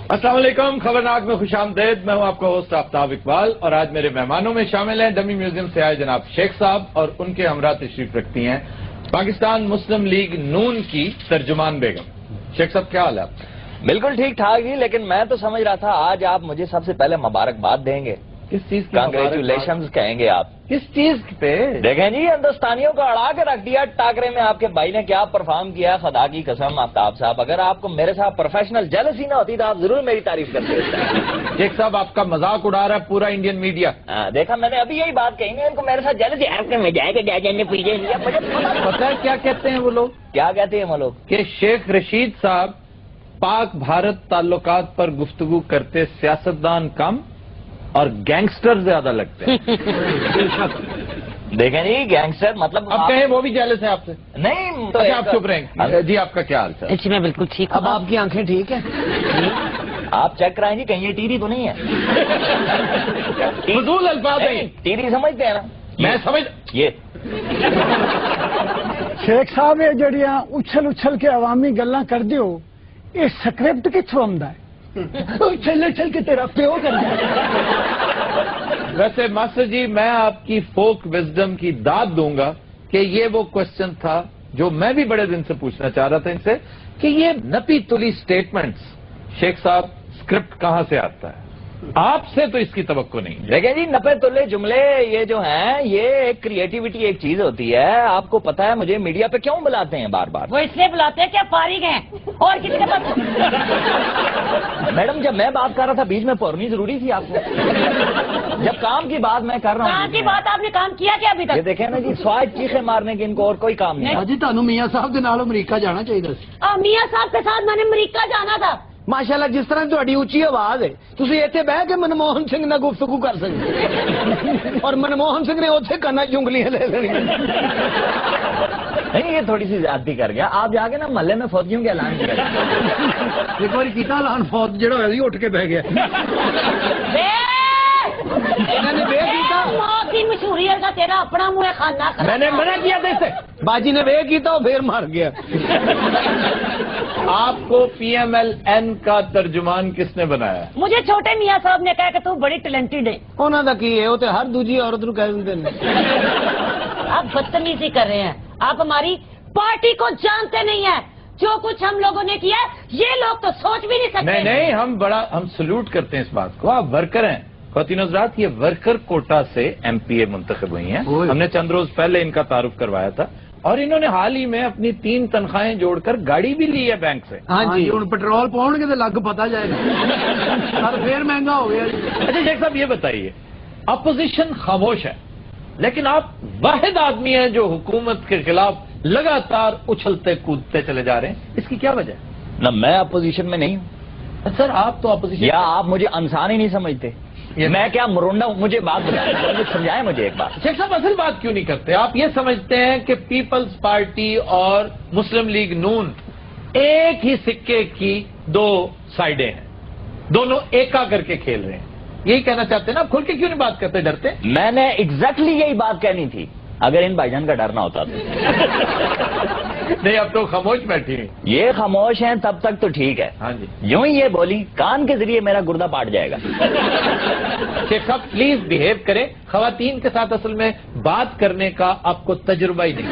अस्सलाम वालेकुम, खबरनाक में खुश आमदेद। मैं हूं आपका होस्ट आफ्ताब इकबाल और आज मेरे मेहमानों में शामिल हैं डमी म्यूजियम से आए जनाब शेख साहब और उनके हमरा तशरीफ रखती हैं पाकिस्तान मुस्लिम लीग नून की तर्जुमान बेगम। शेख साहब क्या हाल है आपका? बिल्कुल ठीक ठाक जी, लेकिन मैं तो समझ रहा था आज आप मुझे सबसे पहले मुबारकबाद देंगे। किस चीज की? कांग्रेचुलेशन कहेंगे आप? किस चीज पे? देखें जी, हिंदुस्तानियों को अड़ा के रख दिया टाकरे में। आपके भाई ने क्या परफॉर्म किया, खुदा की कसम आफ्ताब साहब, अगर आपको मेरे साथ प्रोफेशनल जेलसी ना होती तो आप जरूर मेरी तारीफ करते। शेख साहब आपका मजाक उड़ा रहा है पूरा इंडियन मीडिया। देखा, मैंने अभी यही बात कही ना, इनको मेरे साथ जेलसी मुझे पता है क्या कहते हैं वो लोग? क्या कहते हैं वो लोग? कि शेख रशीद साहब पाक भारत ताल्लुकात पर गुफ्तगू करते सियासतदान कम और गैंगस्टर ज्यादा लगते हैं। देखें जी, गैंगस्टर मतलब अब कहें वो भी जेलस है आपसे? नहीं तो अच्छा, आप चुप रहेंगे। जी आपका क्या हाल है? जी मैं बिल्कुल ठीक हूँ। अब आपकी आंखें ठीक है? आप चेक कराएं जी, कहीं ये टीरी तो नहीं है? फजूल अल्फाज है। टीरी समझते हैं ना? मैं समझ ये शेख साहब ये जड़ियां उछल उछल के अवामी गल्ला कर दियो, ये स्क्रिप्ट किथों आंदा है? उछल उछल के तेरा प्यो कर वैसे मास्टर जी, मैं आपकी फोक विजडम की दाद दूंगा कि ये वो क्वेश्चन था जो मैं भी बड़े दिन से पूछना चाह रहा था इनसे कि ये नपी तुली स्टेटमेंट्स शेख साहब स्क्रिप्ट कहां से आता है? आपसे तो इसकी तवक्को नहीं। देखिए जी, नपे तुले जुमले ये जो हैं, ये एक क्रिएटिविटी एक चीज होती है। आपको पता है मुझे मीडिया पे क्यों बुलाते हैं बार बार? वो इसलिए बुलाते हैं कि आप फारिग हैं और किसके पास। मैडम, जब मैं बात कर रहा था बीच में पढ़नी जरूरी थी आपको? जब काम की बात मैं कर रहा हूँ। काम की बात आपने काम किया क्या अभी ये तक? देखे ना जी, स्वाद चीखे मारने के इनको और कोई काम नहीं है। जी ਤੁਹਾਨੂੰ ਮੀਆਂ ਸਾਹਿਬ ਦੇ ਨਾਲ ਅਮਰੀਕਾ ਜਾਣਾ ਚਾਹੀਦਾ ਸੀ। मियाँ साहब के साथ मैंने अमरीका जाना था। ਮਾਸ਼ਾਅੱਲਾ, ਜਿਸ ਤਰ੍ਹਾਂ ਤੁਹਾਡੀ ਉੱਚੀ ਆਵਾਜ਼ ਹੈ, ਤੁਸੀਂ ਇੱਥੇ ਬਹਿ ਕੇ ਮਨਮੋਹਨ ਸਿੰਘ ਨਾਲ ਗੁਫ਼ਤਗੂ ਕਰ ਸਕਦੇ ਔਰ ਮਨਮੋਹਨ ਸਿੰਘ ਨੇ ਉੱਥੇ ਕੰਨਾਂ 'ਚ ਉਂਗਲੀਆਂ ਲੈ ਲੈਣੀਆਂ। नहीं, ये थोड़ी सी ज्यादती कर गया। आप जाके ना मोहल्ले में फौजियों के ऐलान किया। ਇੱਕ ਵਾਰੀ ਕੀਤਾ ਐਲਾਨ, ਫੌਜ ਜਿਹੜਾ ਹੋਇਆ ਸੀ ਉੱਠ ਕੇ ਬਹਿ ਗਿਆ। ਇਹਨਾਂ ਨੇ ਵੇਖ ਕੀਤਾ, मौत की मशहूरी है का तेरा अपना मुंह है खाना। मैंने मना किया था इससे। ਬਾਜੀ ਨੇ ਵੇਖ ਕੀਤਾ, ਉਹ ਫੇਰ ਮਰ ਗਿਆ। आपको PMLN का तर्जुमान किसने बनाया? मुझे छोटे मियाँ साहब ने कहा कि तू बड़ी टैलेंटेड है। ਉਹਨਾਂ ਦਾ ਕੀ ਹੈ, ਉਹ ਤੇ ਹਰ ਦੂਜੀ ਔਰਤ ਨੂੰ ਕਹਿ ਦਿੰਦੇ ਨੇ। आप बदतमीजी कर रहे हैं। आप हमारी पार्टी को जानते नहीं है। जो कुछ हम लोगों ने किया ये लोग तो सोच भी नहीं सकते। नहीं नहीं, हम सल्यूट करते हैं इस बात को। आप वर्कर हैं ख्वातीन हज़रात, ये वर्कर कोटा से MPA मुंतखब हुई हैं। हमने चंद रोज पहले इनका तारुफ करवाया था और इन्होंने हाल ही में अपनी 3 तनख्वाहें जोड़कर गाड़ी भी ली है बैंक से। हाँ जी, ਹੁਣ ਪੈਟਰੋਲ ਪਾਉਣਗੇ ਤੇ ਲੱਗ ਪਤਾ ਜਾਏਗਾ। ਸਰ ਫੇਰ ਮਹਿੰਗਾ ਹੋ ਗਿਆ। अच्छा शेख साहब, ये बताइए, अपोजिशन खामोश है लेकिन आप वाहिद आदमी हैं जो हुकूमत के खिलाफ लगातार उछलते कूदते चले जा रहे हैं, इसकी क्या वजह है? ना मैं अपोजिशन में नहीं हूँ। सर आप तो अपोजिशन, या आप मुझे इंसान ही नहीं समझते? मैं क्या मुरुंडा हूँ? मुझे बात बताएं, समझाएं मुझे एक बार। शेख साहब असल बात क्यों नहीं करते? आप ये समझते हैं कि पीपल्स पार्टी और मुस्लिम लीग नून एक ही सिक्के की 2 साइडें हैं, दोनों एका करके खेल रहे हैं, यही कहना चाहते हैं ना? आप खुल के क्यों नहीं बात करते? डरते? मैंने एग्जैक्टली यही बात कहनी थी, अगर इन भाईजान का डरना होता तो। नहीं, अब तो खामोश बैठी हैं। ये खामोश हैं तब तक तो ठीक है। हाँ जी, यूं ही ये बोली, कान के जरिए मेरा गुर्दा पाट जाएगा। शेख साहब प्लीज बिहेव करें। खवातीन के साथ असल में बात करने का आपको तजुर्बा ही नहीं।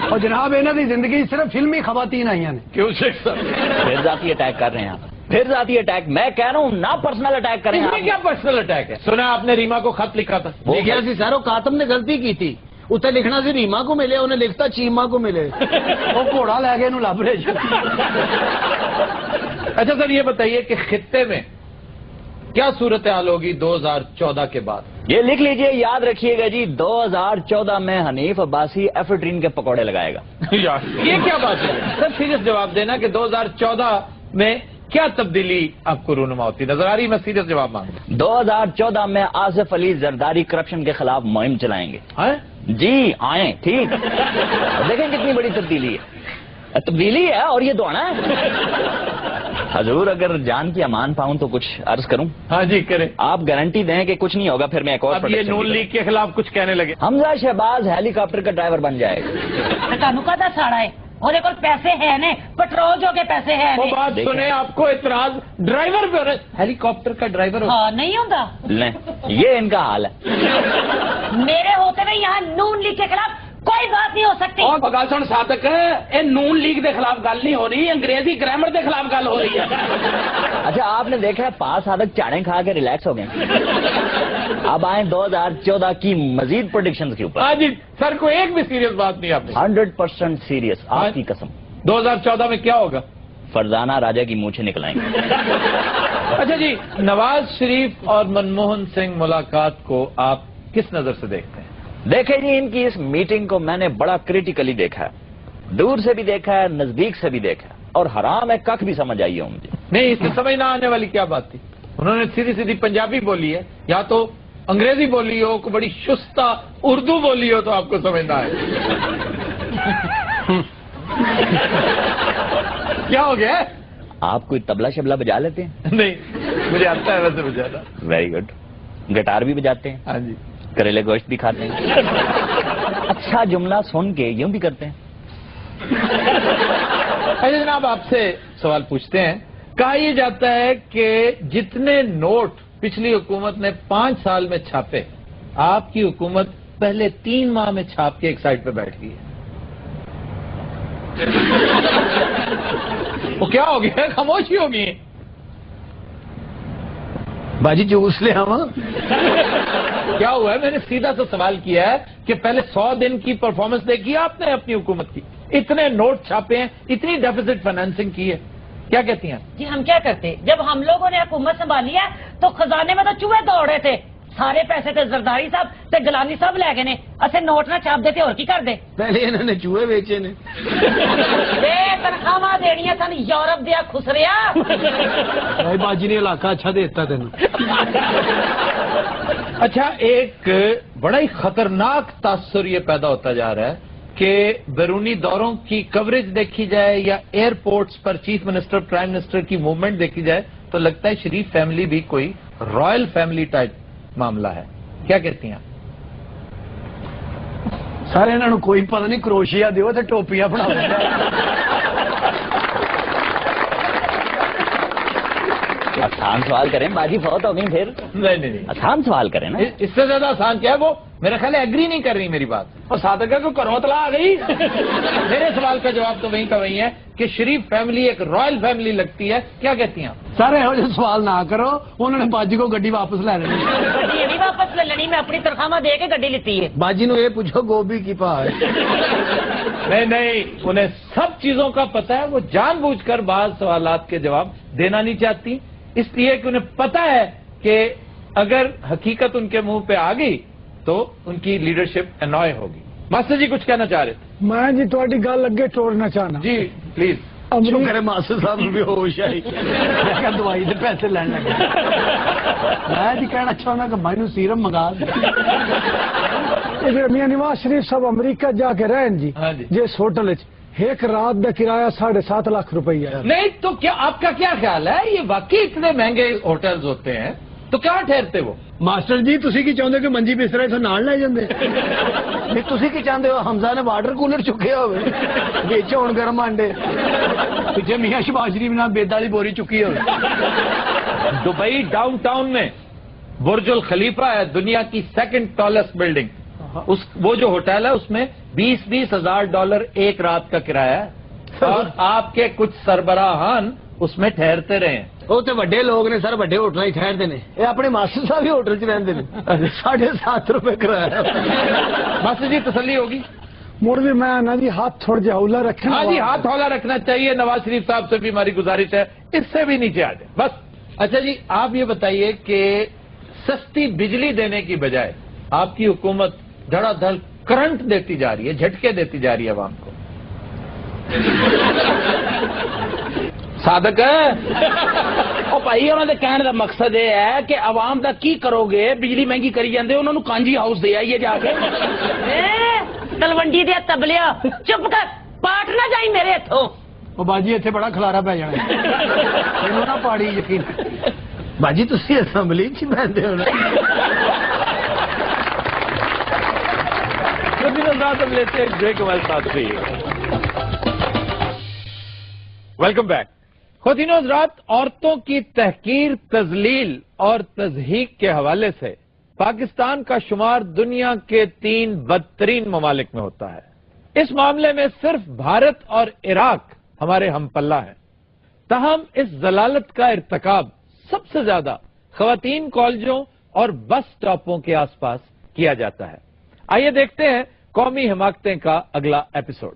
और जनाब, इन्हों की जिंदगी सिर्फ फिल्मी खवातीन आईयां ने। क्यों शेख साहब? फिर जाती अटैक कर रहे हैं आप, फिर जाती अटैक। मैं कह रहा हूँ ना, पर्सनल अटैक करें इसमें आप। क्या पर्सनल अटैक है? सुना आपने रीमा को खत लिखा था? लिखा सी सर, कातम ने गलती की थी। उत्ते लिखना सी रीमा को मिले, उन्हें लिखता चीमा को मिले। वो घोड़ा लैके इन्हू लभ रहे। अच्छा सर, ये बताइए कि खित्ते में क्या सूरत हाल होगी 2014 के बाद? ये लिख लीजिए, याद रखिएगा जी, 2014 में हनीफ अब्बासी एफेड्रीन के पकौड़े लगाएगा। यार ये क्या बात है? सर सीरियस जवाब देना कि 2014 में क्या तब्दीली आपको रूनुमा होती नजर आ रही? मैं सीरियस जवाब मांगू। 2014 में आसिफ अली जरदारी करप्शन के खिलाफ मुहिम चलाएंगे। जी आए, ठीक। देखें कितनी बड़ी तब्दीली है। तब्दीली है और ये दौड़ना है। हजूर, अगर जान की अमान पाऊं तो कुछ अर्ज करूं? हाँ जी करें। आप गारंटी दें कि कुछ नहीं होगा? फिर मैं एक और अब ये नून लीग के खिलाफ कुछ कहने लगे। हमजा शहबाज हेलीकॉप्टर का ड्राइवर बन जाएगा। ਤੁਹਾਨੂੰ ਕਾਹਦਾ ਸਾੜਾ ਹੈ? ਉਹਦੇ ਕੋਲ ਪੈਸੇ ਹੈ ਨੇ ਪੈਟਰੋਲ ਜੋਗੇ ਪੈਸੇ ਹੈ वो ਨੇ बात सुने, आपको इतराज ड्राइवर पे हो रहा है। हेलीकॉप्टर का ड्राइवर हो। हाँ नहीं होता ले, ये इनका हाल है। मेरे होते हुए यहाँ नून लीग के खिलाफ कोई बात नहीं हो सकती। और गल सुन सादक, ये नून लीग के खिलाफ गल नहीं हो रही, अंग्रेजी ग्रामर के खिलाफ गल हो रही है। अच्छा, आपने देखा है पास आदत चाड़े खा के रिलैक्स हो गए। अब आए 2014 की मजीद प्रेडिक्शंस के ऊपर। हाँ जी सर, को एक भी सीरियस बात नहीं आपने। 100% सीरियस, आपकी कसम। 2014 में क्या होगा? फरजाना राजा की मूंछें निकलाएंगे। अच्छा जी, नवाज शरीफ और मनमोहन सिंह मुलाकात को आप किस नजर से देखते हैं? देखे जी, इनकी इस मीटिंग को मैंने बड़ा क्रिटिकली देखा है, दूर से भी देखा है, नजदीक से भी देखा है, और हराम है कख भी समझ आई है मुझे। नहीं, इससे समझ ना आने वाली क्या बात थी? उन्होंने सीधी सीधी पंजाबी बोली है, या तो अंग्रेजी बोली हो, को बड़ी शुस्ता उर्दू बोली हो, तो आपको समझना है। क्या हो गया? आप कोई तबला शबला बजा लेते हैं? नहीं, मुझे आता है वैसे बजाना। Very good. गिटार भी बजाते हैं? हाँ जी। करेले गोश्त भी खाते हैं? अच्छा जुमला सुन के यूं भी करते हैं? अच्छा जनाब, आपसे सवाल पूछते हैं। कहा यह जाता है कि जितने नोट पिछली हुकूमत ने 5 साल में छापे, आपकी हुकूमत पहले 3 माह में छाप के एक साइड पे बैठ गई है। वो क्या हो गया? खामोशी हो गई। बाजी जूस ले आवा। क्या हुआ है? मैंने सीधा सा सवाल किया है कि पहले 100 दिन की परफॉर्मेंस देखी है आपने अपनी हुकूमत की? इतने नोट छापे हैं, इतनी डेफिसिट फाइनेंसिंग की है, क्या कहती हैं? जी हम क्या करते, जब हम लोगों ने हुकूमत संभाली है तो खजाने में तो चूहे दौड़े थे, सारे पैसे ते जरदारी साहब ते गलानी साहब लै गए ने, असे नोट ना छाप देते और की कर दे। पहले इन्होंने चूहे बेचे ने। तनख्वाह देनियां सन यूरोप दिया खुसरिया। भाई बाजी ने इलाका अच्छा देता तेन। अच्छा, एक बड़ा ही खतरनाक तासुर ये पैदा होता जा रहा है कि बैरूनी दौरों की कवरेज देखी जाए या एयरपोर्ट्स पर चीफ मिनिस्टर प्राइम मिनिस्टर की मूवमेंट देखी जाए तो लगता है शरीफ फैमिली भी कोई रॉयल फैमिली टाइप मामला है। क्या कहती हैं? सारे इन्होंने कोई पता नहीं, क्रोशिया दियो तो टोपियां बना। आसान सवाल करें, बाजी बहुत हो गई फिर। नहीं, आसान सवाल करें ना। इससे ज्यादा आसान क्या है? वो मेरा ख्याल है एग्री नहीं कर रही मेरी बात। और सादका को करौतला आ गई। मेरे सवाल का जवाब तो वहीं का वहीं है कि शरीफ फैमिली एक रॉयल फैमिली लगती है। क्या कहती हैं? सारे हो सवाल ना करो, उन्होंने बाजी को गड्डी वापस ले लेनी। गड्डी नहीं वापस ले लेनी, मैं अपनी तनख्वाह दे के गड्डी लेती है। बाजी ने ये पूछो गोभी की पा है। नहीं, उन्हें सब चीजों का पता है। वो जानबूझकर बाद सवालात के जवाब देना नहीं चाहती, इसलिए कि उन्हें पता है कि अगर हकीकत उनके मुंह पे आ गई तो उनकी लीडरशिप अनॉय होगी। मास्टर जी कुछ कहना चाह रहे थे? मैं जी थोड़ी गल अगे टोड़ना चाहना जी प्लीज। शुक्र है मास्टर साहब भी होश आई। मैं दवाई के पैसे लैन लगे। मैं जी कहना चाहना कि भाई सीरम मंगा मियां नवाज शरीफ साहब अमरीका जाके रहन जी। हाँ जी। जिस होटल एक रात का किराया 7.5 लाख रुपया। नहीं तो क्या आपका क्या ख्याल है? ये वाकई इतने महंगे होटल्स होते हैं तो क्या ठहरते वो? मास्टर जी तुसी की चाहते हो कि मंजी बिस्तरा इथों नाल ले जांदे? नहीं तुसी की चाहते हो हमजा ने वाटर कूलर चुके होवे बेच होण गरम आंडे, पीछे मियां शहबाज शरीफ नाल बेद वाली बोरी चुकी होवे। दुबई डाउनटाउन में बुर्जुल खलीफा है, दुनिया की 2nd टॉलेस्ट बिल्डिंग। वो जो होटल है उसमें 20-20 हजार डॉलर एक रात का किराया है और आपके कुछ सरबराहान उसमें ठहरते रहे। वो तो बड़े लोग ने सर, बड़े होटल ही ठहरते ने। ये अपने मास्टर साहब ही होटल च रहंदे ने। 7.5 रुपए किराया। मास्टर जी तसल्ली होगी? मुड़ भी मैं ना जी हाथ थोड़ा जा हौला रखना। हाँ जी, हाथ हौला रखना चाहिए। नवाज शरीफ साहब से भी हमारी गुजारिश है, इससे भी नीचे आ जाए बस। अच्छा जी, आप ये बताइए कि सस्ती बिजली देने की बजाय आपकी हुकूमत धड़ाधड़ करंट देती जा रही है, झटके देती जा रही है आवाम को। सादक ਉਹ ਭਾਈ ਉਹਨਾਂ ਦੇ ਕਹਿਣ ਦਾ ਮਕਸਦ ਇਹ ਹੈ ਕਿ ਆਵਾਮ ਦਾ ਕੀ ਕਰੋਗੇ, ਬਿਜਲੀ ਮਹਿੰਗੀ ਕਰੀ ਜਾਂਦੇ, ਉਹਨਾਂ ਨੂੰ ਕਾਂਜੀ ਹਾਊਸ ਦੇ ਆਈਏ ਜਾ ਕੇ। ਤਲਵੰਡੀ ਦੇ ਤਬਲਿਆ ਚੁੱਪ ਕਰ, ਪਾਟ ਨਾ ਜਾਈ ਮੇਰੇ ਹੱਥੋਂ। ਉਹ ਬਾਜੀ ਇੱਥੇ ਬੜਾ ਖਲਾਰਾ ਪੈ ਜਾਣਾ ਇਹਨੂੰ ਨਾ ਪਾੜੀ ਯਕੀਨ। ਬਾਜੀ ਤੁਸੀਂ ਅਸੈਂਬਲੀ 'ਚ ਬੈਠਦੇ ਹੋ ਨਾ। लेते हैं ब्रेक हमारे साथ भी। Welcome back. ख़वातीन और हज़रात, औरतों की तहकीर, तज़लील और तज़हीक के हवाले से पाकिस्तान का शुमार दुनिया के 3 बदतरीन ममालिक में होता है। इस मामले में सिर्फ भारत और इराक हमारे हमपल्ला है। तहम इस जलालत का इर्तकाब सबसे ज्यादा ख़वातीन कॉलेजों और बस स्टॉपों के आसपास किया जाता है। आइए देखते हैं कौमी हिमाकतें का अगला एपिसोड।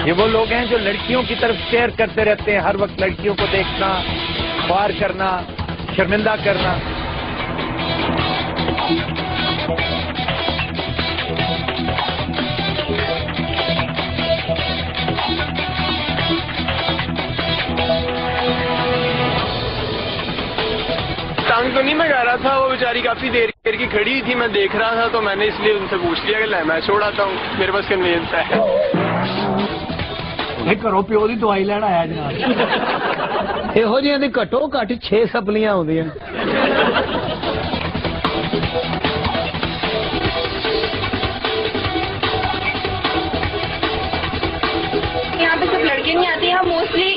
ये वो लोग हैं जो लड़कियों की तरफ स्टेयर करते रहते हैं, हर वक्त लड़कियों को देखना, ख्वार करना, शर्मिंदा करना। तंग तो नहीं मैं कह रहा था, वो बेचारी काफी देर की खड़ी हुई थी, मैं देख रहा था, तो मैंने इसलिए उनसे पूछ लिया कि मैं छोड़ाता हूँ, मेरे पास कन्वीनियंस है। घरों प्यो की दवाई लैन आया जनाब। ਇਹੋ ਜਿਹੀਆਂ ਦੀ ਘੱਟੋ ਘੱਟ 6 ਸਪਲੀਆਂ ਆਉਂਦੀਆਂ। यहाँ पे सब लड़के नहीं आते, यहाँ मोस्टली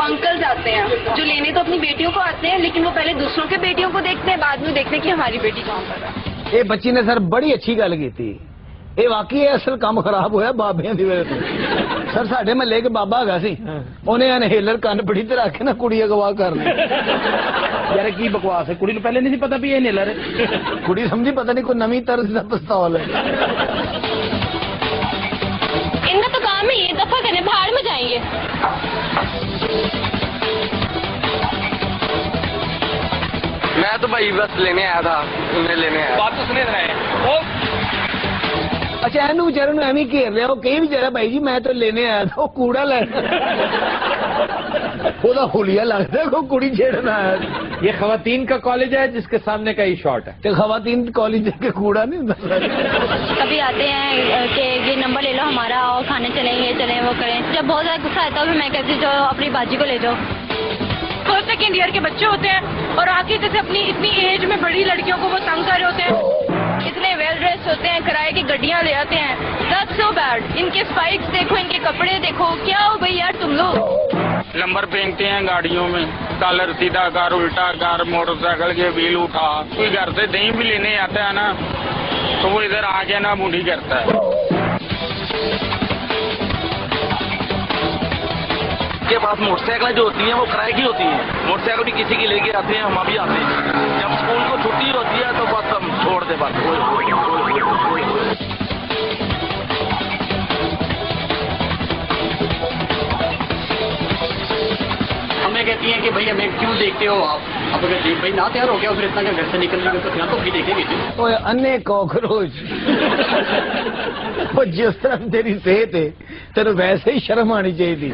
अंकल्स आते हैं जो लेने तो अपनी बेटियों को आते हैं, लेकिन वो पहले दूसरों के बेटियों को देखते हैं, बाद में देखते हैं कि हमारी बेटी कहाँ पर है। ये बच्ची ने सर बड़ी अच्छी गल की थी। ਇਹ ਵਾਕਈ ਅਸਲ ਕੰਮ ਖਰਾਬ ਹੋਇਆ ਬਾਬਿਆਂ ਦੀ ਵਜ੍ਹਾ ਤੋਂ। ਸਰ ਸਾਡੇ ਮਹੱਲੇ ਇੱਕ ਬਾਬਾ ਹੈਗਾ ਸੀ, ਉਹਨੇ ਇਨਹੇਲਰ ਕੰਨ ਪੜੀ ਤੇ ਰੱਖ ਕੇ ਨਾ ਕੁੜੀ ਅਗਵਾ ਕਰ ਲਈ। ਯਾਰ ਕੀ ਬਕਵਾਸ ਹੈ, ਕੁੜੀ ਨੂੰ ਪਹਿਲੇ ਨਹੀਂ ਸੀ ਪਤਾ ਵੀ ਇਹ ਇਨਹੇਲਰ ਹੈ। ਕੁੜੀ ਸਮਝੀ ਪਤਾ ਨਹੀਂ ਕੋਈ ਨਵੀਂ ਤਰਜ਼ ਦਾ ਪਿਸਤੌਲ है। इनका तो काम है ये दफा करने, भाड़ में जाएंगे। मैं तो भाई बस लेने आया था, उन्हें लेने आया। बात तो सुने रहे। ਅੱਛਾ ਇਹਨੂੰ ਵਿਚਾਰੇ ਨੂੰ ਐਵੇਂ ਘੇਰ ਲਿਆ, ਉਹ ਕਹੀ ਵਿਚਾਰਾ ਭਾਈ ਜੀ ਮੈਂ ਤਾਂ ਲੈਣੇ ਆਇਆ था, ਉਹ ਕੂੜਾ ਲੈਣਾ। ਉਹਦਾ ਹੁਲੀਆ ਲੱਗਦਾ ਕੋਈ ਕੁੜੀ ਛੇੜਨ ਆਇਆ। ये ख़वातीन का कॉलेज है जिसके सामने का ही शॉट है। तो ख़वातीन कॉलेज के कूड़ा नहीं होता। कभी आते हैं कि ये नंबर ले लो हमारा और खाने चलें, ये चलें, वो करें। जब बहुत ज्यादा गुस्सा आता है मैं कहती जो अपनी बाजी को ले जाओ। फर्स्ट सेकेंड ईयर के बच्चे होते हैं और आके जैसे अपनी इतनी एज में बड़ी लड़कियों को वो तंग कर रहे होते हैं। इतने वेल ड्रेस होते हैं, किराए की गड्डियां ले आते हैं। That's so bad. इनके स्पाइक्स देखो, इनके कपड़े देखो, क्या हो भाई यार तुम लोग। नंबर फेंकते हैं गाड़ियों में, कलर सीधा कर, उल्टा कर, मोटरसाइकिल के व्हील उठा। कोई घर से दही भी लेने आता है ना, तो वो इधर आके ना बूढ़ी करता है। के पास मोटरसाइकिलें जो होती हैं वो किराए की होती हैं। मोटरसाइकिल भी किसी की लेके आते हैं, हम भी आते हैं। जब स्कूल को छुट्टी होती है तो बस हम छोड़ दे बस। हमें कहती हैं कि भाई हमें क्यों देखते हो आप, अब अगर भाई ना तैयार हो गया फिर इतना घर से निकलने में तो यहाँ तो भी देखेंगे। ओए अन्य कॉकरोच, वो जिस तरह तेरी सेहत है तेरे वैसे ही शर्म आनी चाहिए थी।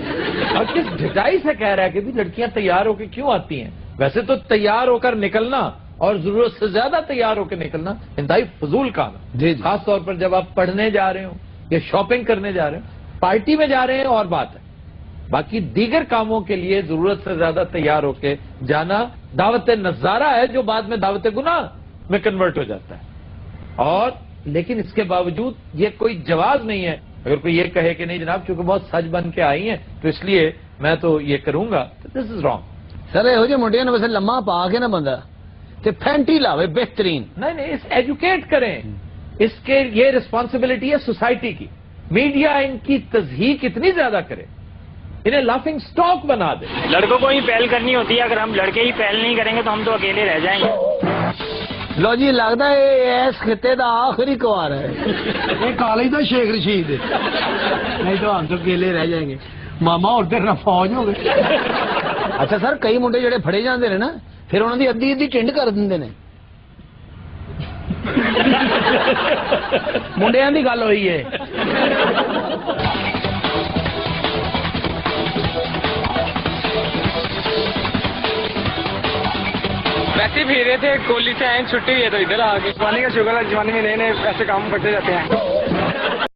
और किस ढिठाई से कह रहा है कि भी लड़कियां तैयार होकर क्यों आती हैं। वैसे तो तैयार होकर निकलना और जरूरत से ज्यादा तैयार होकर निकलना इंतहाई फजूल काम है। खास तौर पर जब आप पढ़ने जा रहे हो या शॉपिंग करने जा रहे हो, पार्टी में जा रहे हैं और बात है। बाकी दीगर कामों के लिए जरूरत से ज्यादा तैयार होकर जाना दावत नजारा है, जो बाद में दावत गुनाह में कन्वर्ट हो जाता है। और लेकिन इसके बावजूद ये कोई जवाब नहीं है। अगर कोई ये कहे कि नहीं जनाब चूंकि बहुत सज बन के आई हैं तो इसलिए मैं तो ये करूंगा, तो दिस इज रॉन्ग। सर ਇਹੋ ਜਿਹੇ ਮੁੰਡਿਆਂ ਨੂੰ वैसे लम्मा पा के ना बंदा ते फैंटी लावे बेहतरीन। नहीं इस एजुकेट करें, इसके ये रिस्पॉन्सिबिलिटी है सोसाइटी की। मीडिया इनकी तज़हीक इतनी ज्यादा करे, इन्हें लाफिंग स्टॉक बना दे। लड़कों को ही पहल करनी होती है, अगर हम लड़के ही पहल नहीं करेंगे तो हम तो अकेले रह जाएंगे। लो जी लगता है इस खिते का आखिरी कुआर है। ये कॉलेज का शेख रशीद है, नहीं तो हम तो अकेले रह जाएंगे। मामा और तेरे फौज हो गए। अच्छा सर कई मुंडे ਜਿਹੜੇ ਫੜੇ ਜਾਂਦੇ ਨੇ ਨਾ ਫਿਰ ਉਹਨਾਂ ਦੀ ਅੱਧੀ ਟਿੰਡ ਕਰ ਦਿੰਦੇ ਨੇ। ਮੁੰਡਿਆਂ ਦੀ ਗੱਲ ਹੋਈ ਏ। वैसे भी रहे थे, कोहली से आए, छुट्टी हुई है तो इधर आ गए। जवानी का शुगर है, जवानी में नए नए ऐसे काम करते जाते हैं।